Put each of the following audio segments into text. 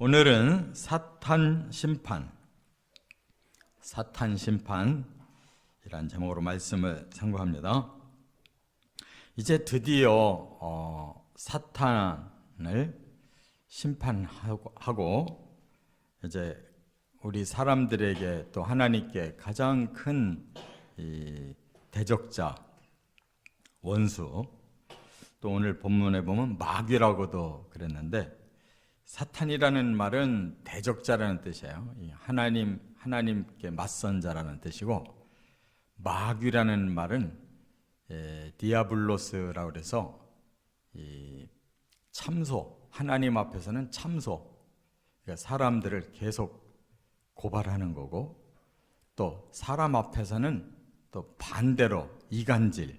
오늘은 사탄 심판이란 제목으로 말씀을 상고합니다. 이제 드디어 사탄을 심판하고 이제 우리 사람들에게 또 하나님께 가장 큰 이 대적자, 원수, 또 오늘 본문에 보면 마귀라고도 그랬는데, 사탄이라는 말은 대적자라는 뜻이에요. 하나님께 맞선 자라는 뜻이고, 마귀라는 말은 디아블로스라고 그래서 이 참소, 하나님 앞에서는 참소, 그러니까 사람들을 계속 고발하는 거고, 또 사람 앞에서는 또 반대로 이간질,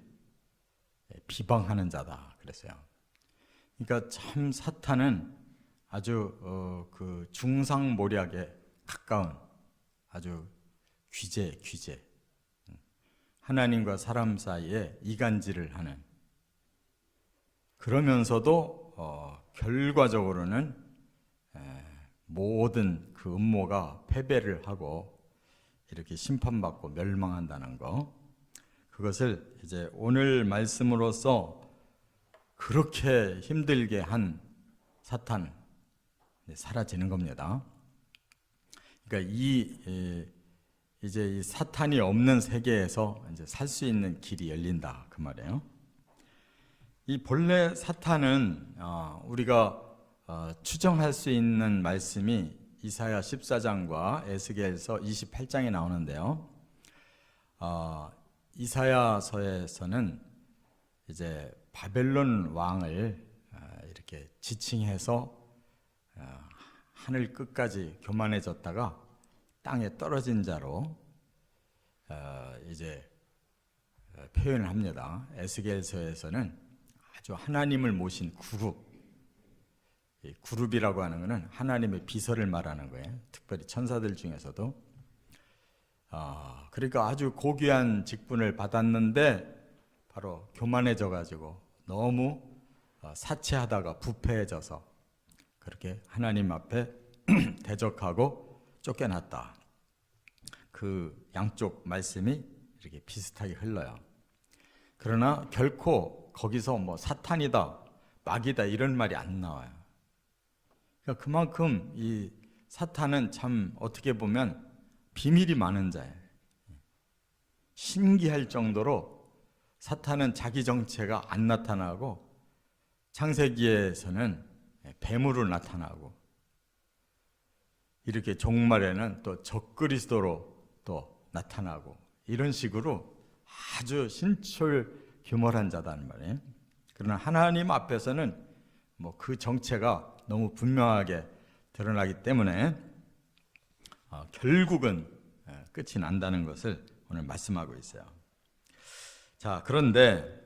비방하는 자다 그랬어요. 그러니까 참 사탄은 아주 그 중상모략에 가까운 아주 귀재, 하나님과 사람 사이에 이간질을 하는, 그러면서도 결과적으로는 모든 그 음모가 패배를 하고 이렇게 심판받고 멸망한다는 거, 그것을 이제 오늘 말씀으로써 그렇게 힘들게 한 사탄 사라지는 겁니다. 그러니까 이제 이 사탄이 없는 세계에서 이제 살 수 있는 길이 열린다 그 말이에요. 이 본래 사탄은 우리가 추정할 수 있는 말씀이 이사야 14장과 에스겔서 28장에 나오는데요. 이사야서에서는 이제 바벨론 왕을 이렇게 지칭해서 하늘 끝까지 교만해졌다가 땅에 떨어진 자로 이제 표현을 합니다. 에스겔서에서는 아주 하나님을 모신 그룹이라고 하는 것은 하나님의 비서를 말하는 거예요. 특별히 천사들 중에서도. 그러니까 아주 고귀한 직분을 받았는데 바로 교만해져 가지고 너무 사치하다가 부패해져서 그렇게 하나님 앞에 대적하고 쫓겨났다. 그 양쪽 말씀이 이렇게 비슷하게 흘러요. 그러나 결코 거기서 뭐 사탄이다, 마귀다 이런 말이 안 나와요. 그러니까 그만큼 이 사탄은 참 어떻게 보면 비밀이 많은 자예요. 신기할 정도로 사탄은 자기 정체가 안 나타나고, 창세기에서는 뱀으로 나타나고, 이렇게 종말에는 또 적그리스도로 또 나타나고, 이런 식으로 아주 신철규몰한 자다는 말이에요. 그러나 하나님 앞에서는 뭐 그 정체가 너무 분명하게 드러나기 때문에 결국은 끝이 난다는 것을 오늘 말씀하고 있어요. 자, 그런데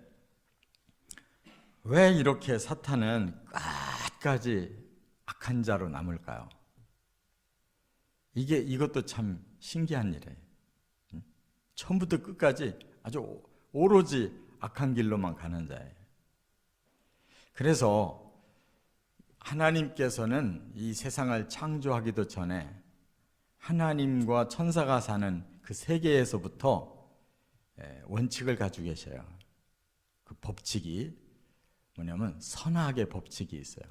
왜 이렇게 사탄은 끝까지 악한 자로 남을까요? 이것도 참 신기한 일이에요. 처음부터 끝까지 아주 오로지 악한 길로만 가는 자예요. 그래서 하나님께서는 이 세상을 창조하기도 전에 하나님과 천사가 사는 그 세계에서부터 원칙을 가지고 계셔요. 그 법칙이 뭐냐면 선악의 법칙이 있어요.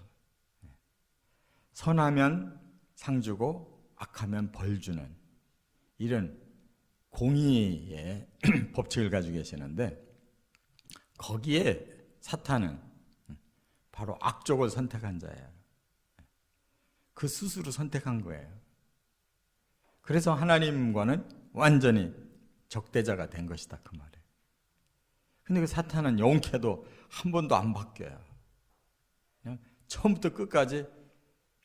선하면 상 주고 악하면 벌 주는, 이런 공의의 법칙을 가지고 계시는데, 거기에 사탄은 바로 악쪽을 선택한 자예요. 그 스스로 선택한 거예요. 그래서 하나님과는 완전히 적대자가 된 것이다 그 말이에요. 근데 그 사탄은 용케도 한 번도 안 바뀌어요. 그냥 처음부터 끝까지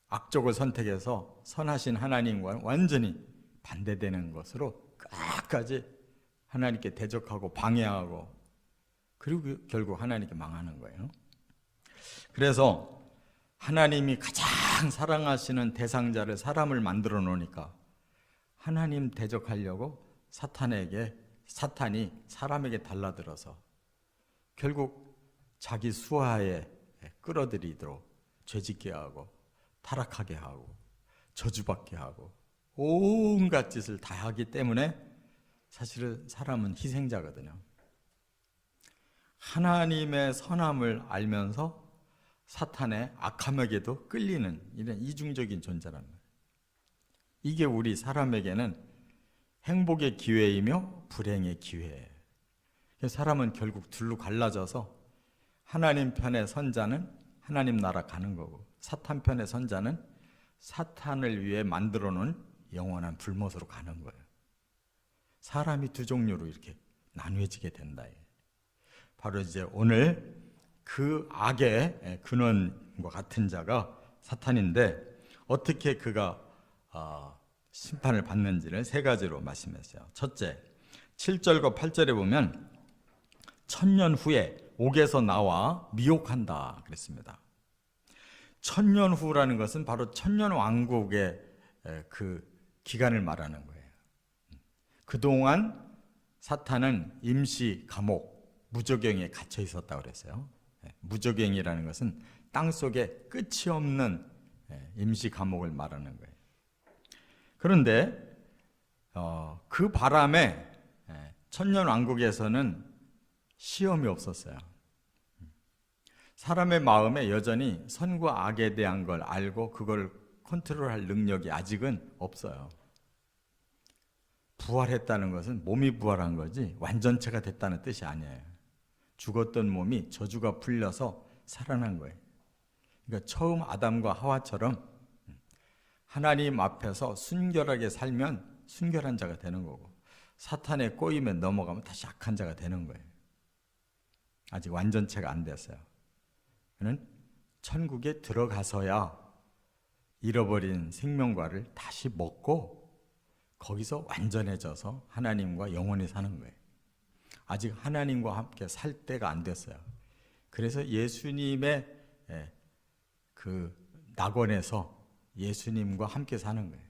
악쪽을 선택해서 선하신 하나님과는 완전히 반대되는 것으로 끝까지 하나님께 대적하고 방해하고, 그리고 결국 하나님께 망하는 거예요. 그래서 하나님이 가장 사랑하시는 대상자를 사람을 만들어 놓으니까 하나님 대적하려고 사탄이 사람에게 달라들어서 결국 자기 수하에 끌어들이도록 죄짓게 하고 타락하게 하고 저주받게 하고 온갖 짓을 다 하기 때문에 사실은 사람은 희생자거든요. 하나님의 선함을 알면서 사탄의 악함에게도 끌리는 이런 이중적인 존재란 말이에요. 이게 우리 사람에게는 행복의 기회이며 불행의 기회예요. 사람은 결국 둘로 갈라져서 하나님 편의 선자는 하나님 나라 가는 거고, 사탄 편의 선자는 사탄을 위해 만들어 놓은 영원한 불못으로 가는 거예요. 사람이 두 종류로 이렇게 나뉘어지게 된다. 바로 이제 오늘 그 악의 근원과 같은 자가 사탄인데, 어떻게 그가 심판을 받는지를 세 가지로 말씀했어요. 첫째, 7절과 8절에 보면 천년 후에 옥에서 나와 미혹한다 그랬습니다. 천년 후라는 것은 바로 천년 왕국의 그 기간을 말하는 거예요. 그동안 사탄은 임시 감옥, 무저갱에 갇혀 있었다고 그랬어요. 무저갱이라는 것은 땅속에 끝이 없는 임시 감옥을 말하는 거예요. 그런데 그 바람에 천년 왕국에서는 시험이 없었어요. 사람의 마음에 여전히 선과 악에 대한 걸 알고 그걸 컨트롤할 능력이 아직은 없어요. 부활했다는 것은 몸이 부활한 거지 완전체가 됐다는 뜻이 아니에요. 죽었던 몸이 저주가 풀려서 살아난 거예요. 그러니까 처음 아담과 하와처럼 하나님 앞에서 순결하게 살면 순결한 자가 되는 거고, 사탄의 꼬임에 넘어가면 다시 악한 자가 되는 거예요. 아직 완전체가 안 됐어요. 그는 천국에 들어가서야 잃어버린 생명과를 다시 먹고 거기서 완전해져서 하나님과 영원히 사는 거예요. 아직 하나님과 함께 살 때가 안 됐어요. 그래서 예수님의 그 낙원에서 예수님과 함께 사는 거예요.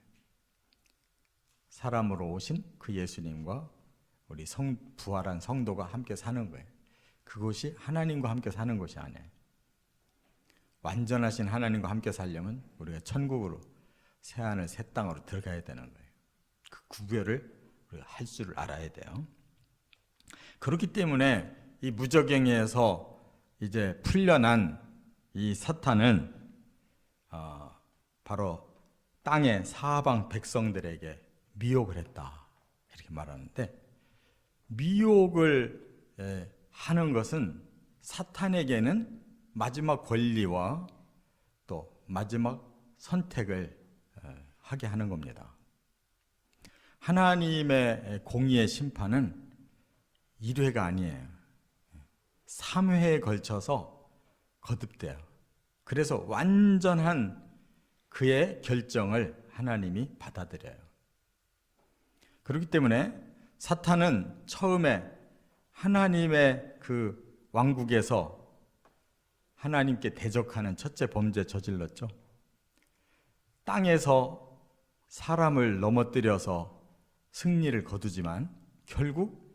사람으로 오신 그 예수님과 우리 부활한 성도가 함께 사는 거예요. 그것이 하나님과 함께 사는 것이 아니에요. 완전하신 하나님과 함께 살려면 우리가 천국으로, 새하늘 새 땅으로 들어가야 되는 거예요. 그 구별을 우리가 할 줄을 알아야 돼요. 그렇기 때문에 이 무저갱에서 이제 풀려난 이 사탄은 바로 땅의 사방 백성들에게 미혹을 했다 이렇게 말하는데, 미혹을 하는 것은 사탄에게는 마지막 권리와 또 마지막 선택을 하게 하는 겁니다. 하나님의 공의의 심판은 1회가 아니에요. 3회에 걸쳐서 거듭돼요. 그래서 완전한 그의 결정을 하나님이 받아들여요. 그렇기 때문에 사탄은 처음에 하나님의 그 왕국에서 하나님께 대적하는 첫째 범죄 저질렀죠. 땅에서 사람을 넘어뜨려서 승리를 거두지만 결국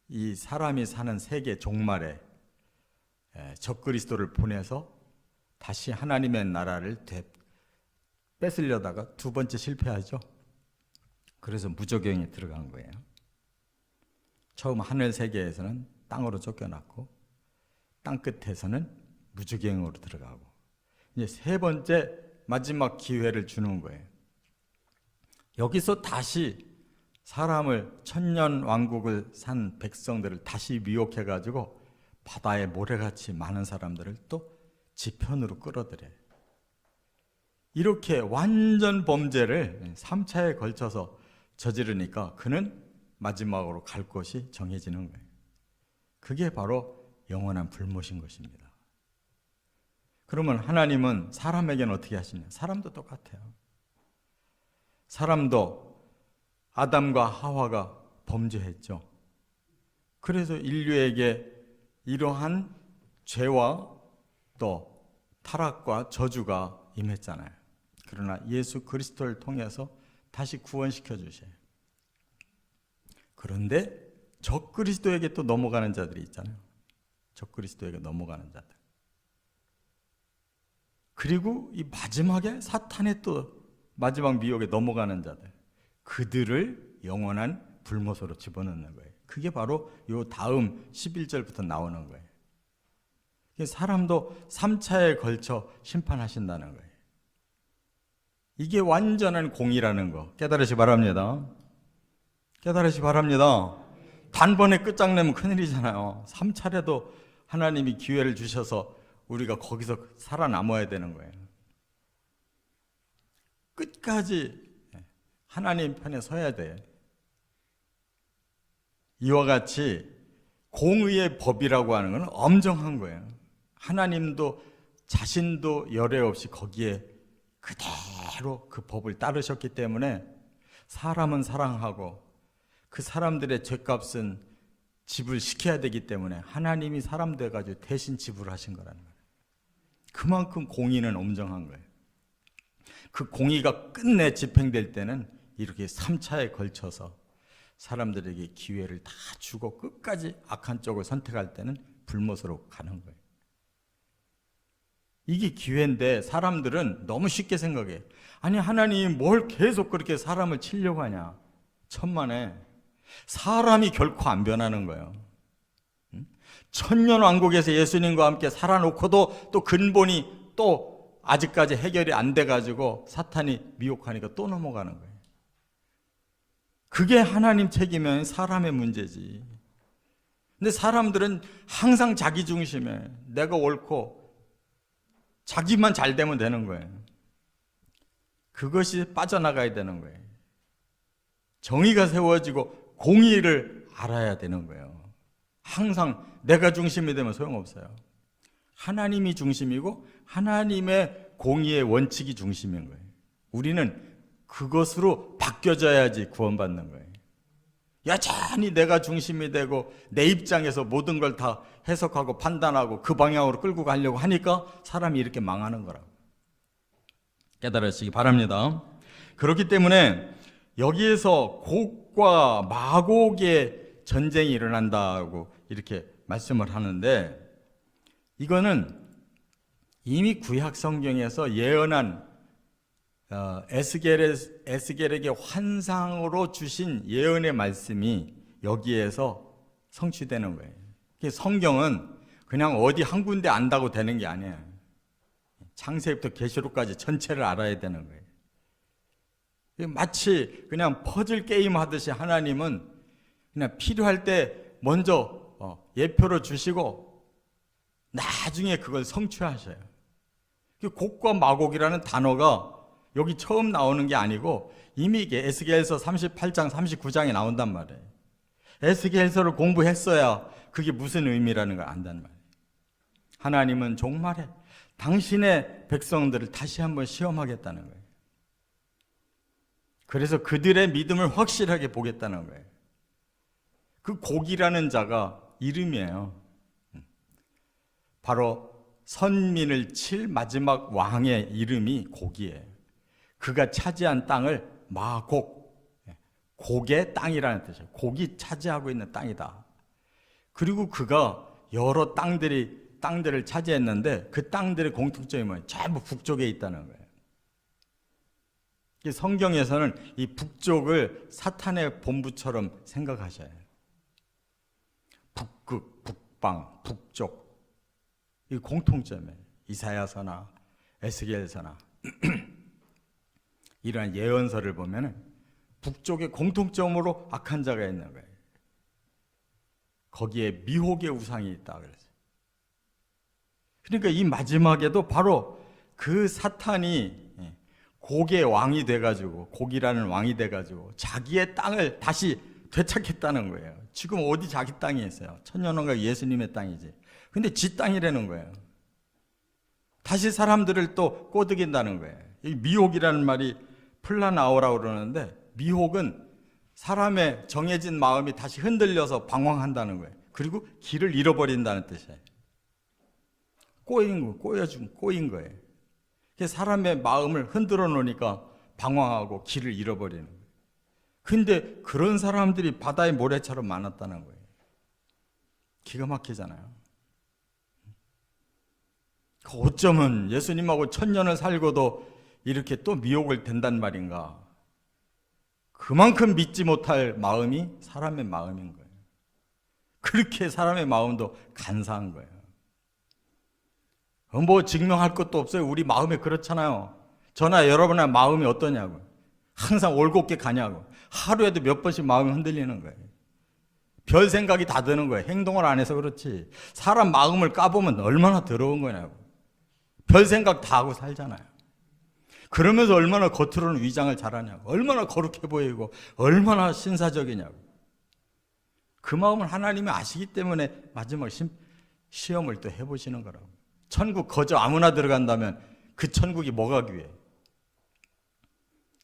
이 사람이 사는 세계 종말에 적그리스도를 보내서 다시 하나님의 나라를 뺏으려다가 두 번째 실패하죠. 그래서 무저갱에 들어간 거예요. 처음 하늘 세계에서는 땅으로 쫓겨났고, 땅 끝에서는 무저갱으로 들어가고, 이제 세 번째 마지막 기회를 주는 거예요. 여기서 다시 사람을, 천년 왕국을 산 백성들을 다시 미혹해가지고 바다에 모래같이 많은 사람들을 또 지편으로 끌어들여요. 이렇게 완전 범죄를 3차에 걸쳐서 저지르니까 그는 마지막으로 갈 곳이 정해지는 거예요. 그게 바로 영원한 불못인 것입니다. 그러면 하나님은 사람에게는 어떻게 하시냐? 사람도 똑같아요. 사람도 아담과 하와가 범죄했죠. 그래서 인류에게 이러한 죄와 또 타락과 저주가 임했잖아요. 그러나 예수 그리스도를 통해서 다시 구원시켜 주셔요. 그런데 적그리스도에게 또 넘어가는 자들이 있잖아요. 적그리스도에게 넘어가는 자들. 그리고 이 마지막에 사탄의 또 마지막 미혹에 넘어가는 자들, 그들을 영원한 불못으로 집어넣는 거예요. 그게 바로 요 다음 11절부터 나오는 거예요. 사람도 3차에 걸쳐 심판하신다는 거예요. 이게 완전한 공의라는 거 깨달으시 바랍니다. 깨달으시 바랍니다. 단번에 끝장내면 큰일이잖아요. 3차례도 하나님이 기회를 주셔서 우리가 거기서 살아남아야 되는 거예요. 끝까지 하나님 편에 서야 돼. 이와 같이 공의의 법이라고 하는 건 엄정한 거예요. 하나님도 자신도 열애 없이 거기에 그대로 그 법을 따르셨기 때문에 사람은 사랑하고 그 사람들의 죄값은 지불시켜야 되기 때문에 하나님이 사람 돼가지고 대신 지불하신 거라는 거예요. 그만큼 공의는 엄정한 거예요. 그 공의가 끝내 집행될 때는 이렇게 3차에 걸쳐서 사람들에게 기회를 다 주고 끝까지 악한 쪽을 선택할 때는 불못으로 가는 거예요. 이게 기회인데 사람들은 너무 쉽게 생각해. 아니 하나님 뭘 계속 그렇게 사람을 치려고 하냐. 천만에 사람이 결코 안 변하는 거예요. 천년왕국에서 예수님과 함께 살아놓고도 또 근본이 또 아직까지 해결이 안 돼가지고 사탄이 미혹하니까 또 넘어가는 거예요. 그게 하나님 책임이면 사람의 문제지. 근데 사람들은 항상 자기 중심에 내가 옳고 자기만 잘 되면 되는 거예요. 그것이 빠져나가야 되는 거예요. 정의가 세워지고 공의를 알아야 되는 거예요. 항상 내가 중심이 되면 소용없어요. 하나님이 중심이고 하나님의 공의의 원칙이 중심인 거예요. 우리는 그것으로 바뀌어져야지 구원받는 거예요. 여전히 내가 중심이 되고 내 입장에서 모든 걸 다 해석하고 판단하고 그 방향으로 끌고 가려고 하니까 사람이 이렇게 망하는 거라고 깨달으시기 바랍니다. 그렇기 때문에 여기에서 곡과 마곡의 전쟁이 일어난다고 이렇게 말씀을 하는데 이거는 이미 구약 성경에서 예언한 에스겔에게 환상으로 주신 예언의 말씀이 여기에서 성취되는 거예요. 성경은 그냥 어디 한 군데 안다고 되는 게 아니에요. 창세기부터 계시록까지 전체를 알아야 되는 거예요. 마치 그냥 퍼즐 게임 하듯이 하나님은 그냥 필요할 때 먼저 예표로 주시고 나중에 그걸 성취하셔요. 곡과 마곡이라는 단어가 여기 처음 나오는 게 아니고 이미 이게 에스겔서 38장, 39장에 나온단 말이에요. 에스겔서를 공부했어야 그게 무슨 의미라는 걸 안단 말이에요. 하나님은 종말에 당신의 백성들을 다시 한번 시험하겠다는 거예요. 그래서 그들의 믿음을 확실하게 보겠다는 거예요. 그 곡이라는 자가 이름이에요. 바로 선민을 칠 마지막 왕의 이름이 곡이에요. 그가 차지한 땅을 마곡, 곡의 땅이라는 뜻이에요. 곡이 차지하고 있는 땅이다. 그리고 그가 여러 땅들을 차지했는데 그 땅들의 공통점이 뭐예요? 전부 북쪽에 있다는 거예요. 성경에서는 이 북쪽을 사탄의 본부처럼 생각하셔야 해요. 북극, 북방, 북쪽. 이 공통점이에요. 이사야서나 에스겔서나 이러한 예언서를 보면 북쪽의 공통점으로 악한 자가 있는 거예요. 거기에 미혹의 우상이 있다 그랬어요. 그러니까 이 마지막에도 바로 그 사탄이 곡의 왕이 돼가지고 곡이라는 왕이 돼가지고 자기의 땅을 다시 되찾겠다는 거예요. 지금 어디 자기 땅이 있어요? 천년왕국 예수님의 땅이지. 근데 지 땅이라는 거예요. 다시 사람들을 또 꼬드긴다는 거예요. 이 미혹이라는 말이 플라나오라고 그러는데 미혹은 사람의 정해진 마음이 다시 흔들려서 방황한다는 거예요. 그리고 길을 잃어버린다는 뜻이에요. 꼬인 거예요. 사람의 마음을 흔들어 놓으니까 방황하고 길을 잃어버리는 거예요. 근데 그런 사람들이 바다의 모래처럼 많았다는 거예요. 기가 막히잖아요. 어쩌면 예수님하고 1000년을 살고도 이렇게 또 미혹을 된단 말인가? 그만큼 믿지 못할 마음이 사람의 마음인 거예요. 그렇게 사람의 마음도 간사한 거예요. 뭐 증명할 것도 없어요. 우리 마음이 그렇잖아요. 저나 여러분의 마음이 어떠냐고. 항상 올곧게 가냐고. 하루에도 몇 번씩 마음이 흔들리는 거예요. 별 생각이 다 드는 거예요. 행동을 안 해서 그렇지. 사람 마음을 까보면 얼마나 더러운 거냐고. 별 생각 다 하고 살잖아요. 그러면서 얼마나 겉으로는 위장을 잘하냐고. 얼마나 거룩해 보이고 얼마나 신사적이냐고. 그 마음을 하나님이 아시기 때문에 마지막 시험을 또 해보시는 거라고. 천국 거저 아무나 들어간다면 그 천국이 뭐가 귀해?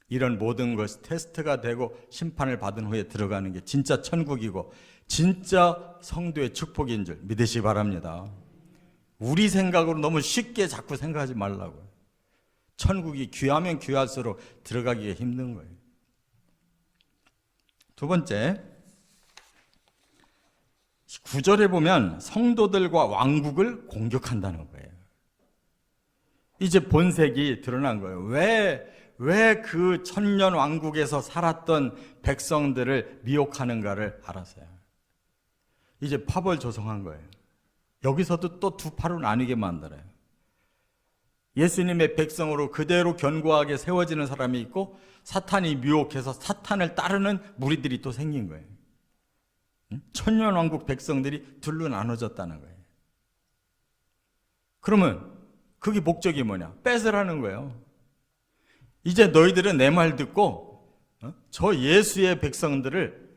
이런 모든 것이 테스트가 되고 심판을 받은 후에 들어가는 게 진짜 천국이고 진짜 성도의 축복인 줄 믿으시기 바랍니다. 우리 생각으로 너무 쉽게 자꾸 생각하지 말라고요. 천국이 귀하면 귀할수록 들어가기가 힘든 거예요. 두 번째, 9절에 보면 성도들과 왕국을 공격한다는 거예요. 이제 본색이 드러난 거예요. 왜 그 천년 왕국에서 살았던 백성들을 미혹하는가를 알았어요. 이제 파벌 조성한 거예요. 여기서도 또 두 파로 나뉘게 만들어요. 예수님의 백성으로 그대로 견고하게 세워지는 사람이 있고 사탄이 미혹해서 사탄을 따르는 무리들이 또 생긴 거예요. 천년 왕국 백성들이 둘로 나눠졌다는 거예요. 그러면 그게 목적이 뭐냐? 뺏으라는 거예요. 이제 너희들은 내 말 듣고 저 예수의 백성들을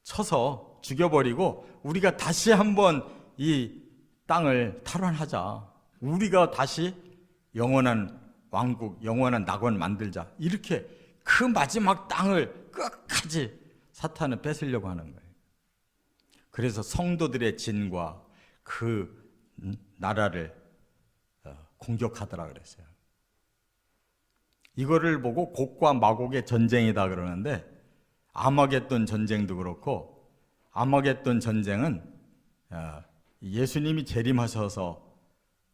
쳐서 죽여버리고 우리가 다시 한번 이 땅을 탈환하자. 우리가 다시 영원한 왕국, 영원한 낙원 만들자. 이렇게 그 마지막 땅을 끝까지 사탄은 뺏으려고 하는 거예요. 그래서 성도들의 진과 그 나라를 공격하더라 그랬어요. 이거를 보고 곡과 마곡의 전쟁이다 그러는데 아마겟돈 전쟁도 그렇고 아마겟돈 전쟁은 예수님이 재림하셔서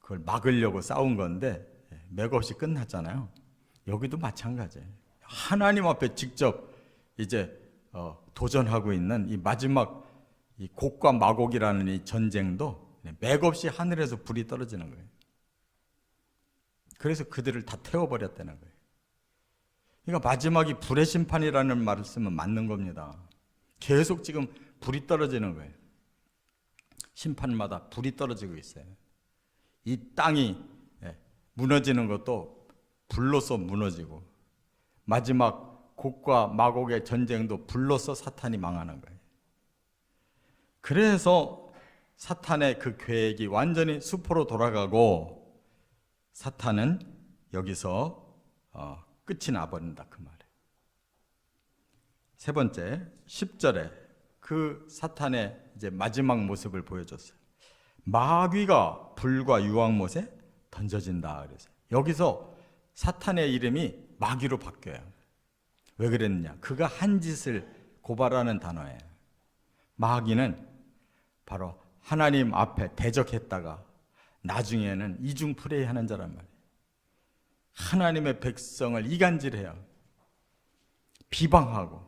그걸 막으려고 싸운 건데 맥없이 끝났잖아요. 여기도 마찬가지예요. 하나님 앞에 직접 이제 도전하고 있는 이 마지막 이 곡과 마곡이라는 이 전쟁도 맥없이 하늘에서 불이 떨어지는 거예요. 그래서 그들을 다 태워버렸다는 거예요. 그러니까 마지막이 불의 심판이라는 말을 쓰면 맞는 겁니다. 계속 지금 불이 떨어지는 거예요. 심판마다 불이 떨어지고 있어요. 이 땅이 무너지는 것도 불로서 무너지고 마지막 곡과 마곡의 전쟁도 불로서 사탄이 망하는 거예요. 그래서 사탄의 그 계획이 완전히 수포로 돌아가고 사탄은 여기서 끝이 나버린다 그 말이에요. 세 번째 10절에 그 사탄의 이제 마지막 모습을 보여줬어요. 마귀가 불과 유황못에 던져진다 그래서 여기서 사탄의 이름이 마귀로 바뀌어요. 왜 그랬느냐? 그가 한 짓을 고발하는 단어예요. 마귀는 바로 하나님 앞에 대적했다가 나중에는 이중플레이하는 자란 말이에요. 하나님의 백성을 이간질해요. 비방하고.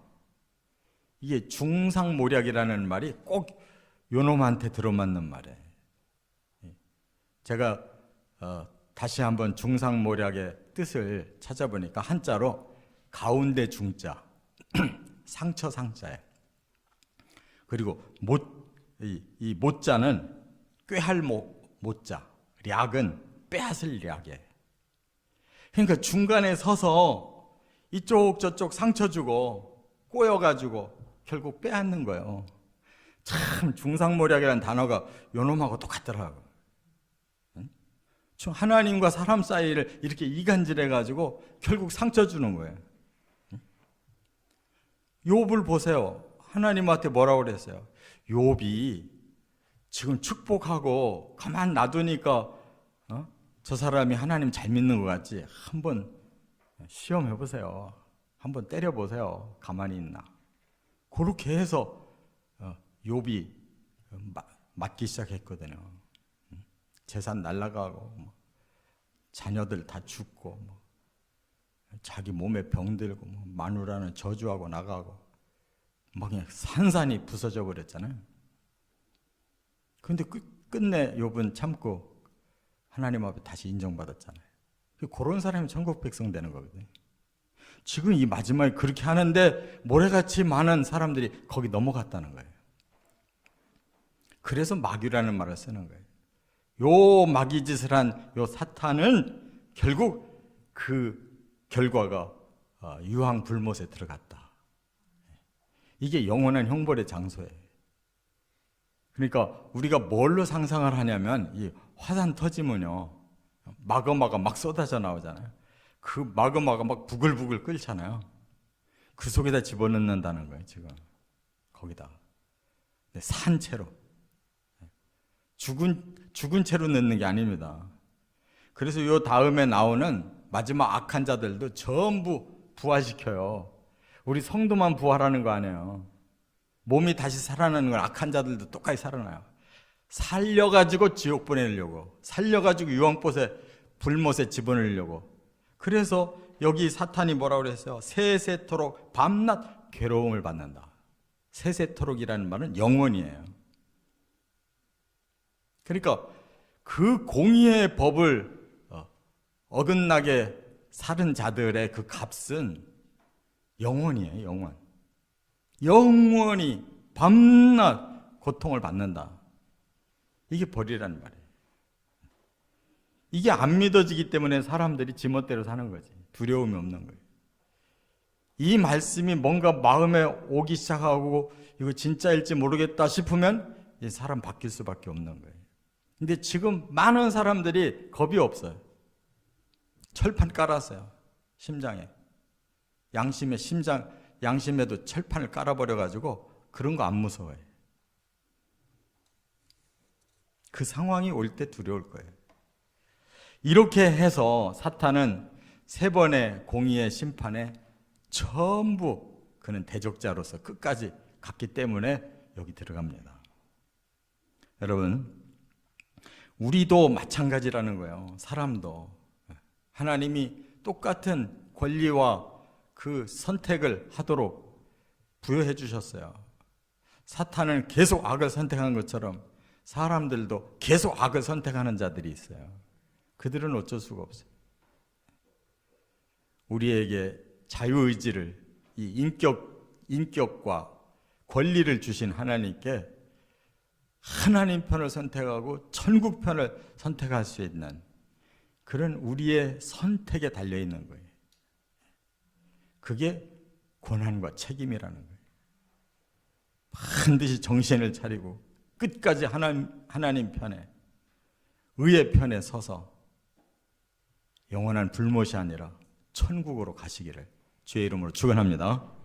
이게 중상모략이라는 말이 꼭 요놈한테 들어맞는 말이에요. 제가 다시 한번 중상모략의 뜻을 찾아보니까 한자로 가운데 중자, 상처 상자예요. 그리고 이 못자는 꾀할 못자, 략은 빼앗을 략이에요. 그러니까 중간에 서서 이쪽 저쪽 상처 주고 꼬여가지고 결국 빼앗는 거예요. 참 중상모략이라는 단어가 요놈하고 똑같더라고요. 하나님과 사람 사이를 이렇게 이간질해가지고 결국 상처 주는 거예요. 욥을 보세요. 하나님한테 뭐라고 그랬어요? 욥이 지금 축복하고 가만 놔두니까 저 사람이 하나님 잘 믿는 것 같지? 한번 시험해 보세요. 한번 때려 보세요. 가만히 있나? 그렇게 해서 욥이 맞기 시작했거든요. 재산 날라가고 자녀들 다 죽고 자기 몸에 병들고 뭐 마누라는 저주하고 나가고 막 그냥 산산이 부서져 버렸잖아요. 그런데 끝내 욥은 참고 하나님 앞에 다시 인정받았잖아요. 그런 사람이 천국 백성 되는 거거든요. 지금 이 마지막에 그렇게 하는데 모래같이 많은 사람들이 거기 넘어갔다는 거예요. 그래서 마귀라는 말을 쓰는 거예요. 요 마귀짓을 한 요 사탄은 결국 그 결과가 유황불못에 들어갔다. 이게 영원한 형벌의 장소예요. 그러니까 우리가 뭘로 상상을 하냐면 이 화산 터지면요 마그마가 막 쏟아져 나오잖아요. 그 마그마가 막 부글부글 끓잖아요. 그 속에다 집어넣는다는 거예요. 지금 거기다 산채로 죽은 채로 넣는 게 아닙니다. 그래서 요 다음에 나오는 마지막 악한 자들도 전부 부활시켜요. 우리 성도만 부활하는 거 아니에요. 몸이 다시 살아나는 건 악한 자들도 똑같이 살아나요. 살려가지고 지옥 보내려고, 살려가지고 유황불못에 집어넣으려고. 그래서 여기 사탄이 뭐라고 그랬어요? 세세토록 밤낮 괴로움을 받는다. 세세토록이라는 말은 영원이에요. 그러니까 그 공의의 법을 어긋나게 살은 자들의 그 값은 영원이에요. 영원. 영원히 밤낮 고통을 받는다. 이게 벌이라는 말이에요. 이게 안 믿어지기 때문에 사람들이 지멋대로 사는 거지. 두려움이 없는 거예요. 이 말씀이 뭔가 마음에 오기 시작하고 이거 진짜일지 모르겠다 싶으면 이 사람 바뀔 수밖에 없는 거예요. 근데 지금 많은 사람들이 겁이 없어요. 철판 깔았어요. 심장에. 양심에도 철판을 깔아버려가지고 그런 거 안 무서워해. 그 상황이 올 때 두려울 거예요. 이렇게 해서 사탄은 3번의 공의의 심판에 전부 그는 대적자로서 끝까지 갔기 때문에 여기 들어갑니다. 여러분, 우리도 마찬가지라는 거예요. 사람도. 하나님이 똑같은 권리와 그 선택을 하도록 부여해 주셨어요. 사탄은 계속 악을 선택한 것처럼 사람들도 계속 악을 선택하는 자들이 있어요. 그들은 어쩔 수가 없어요. 우리에게 자유의지를, 이 인격과 권리를 주신 하나님께 하나님 편을 선택하고 천국 편을 선택할 수 있는 그런 우리의 선택에 달려있는 거예요. 그게 권한과 책임이라는 거예요. 반드시 정신을 차리고 끝까지 하나님 편에, 의의 편에 서서 영원한 불못이 아니라 천국으로 가시기를 주의 이름으로 축원합니다.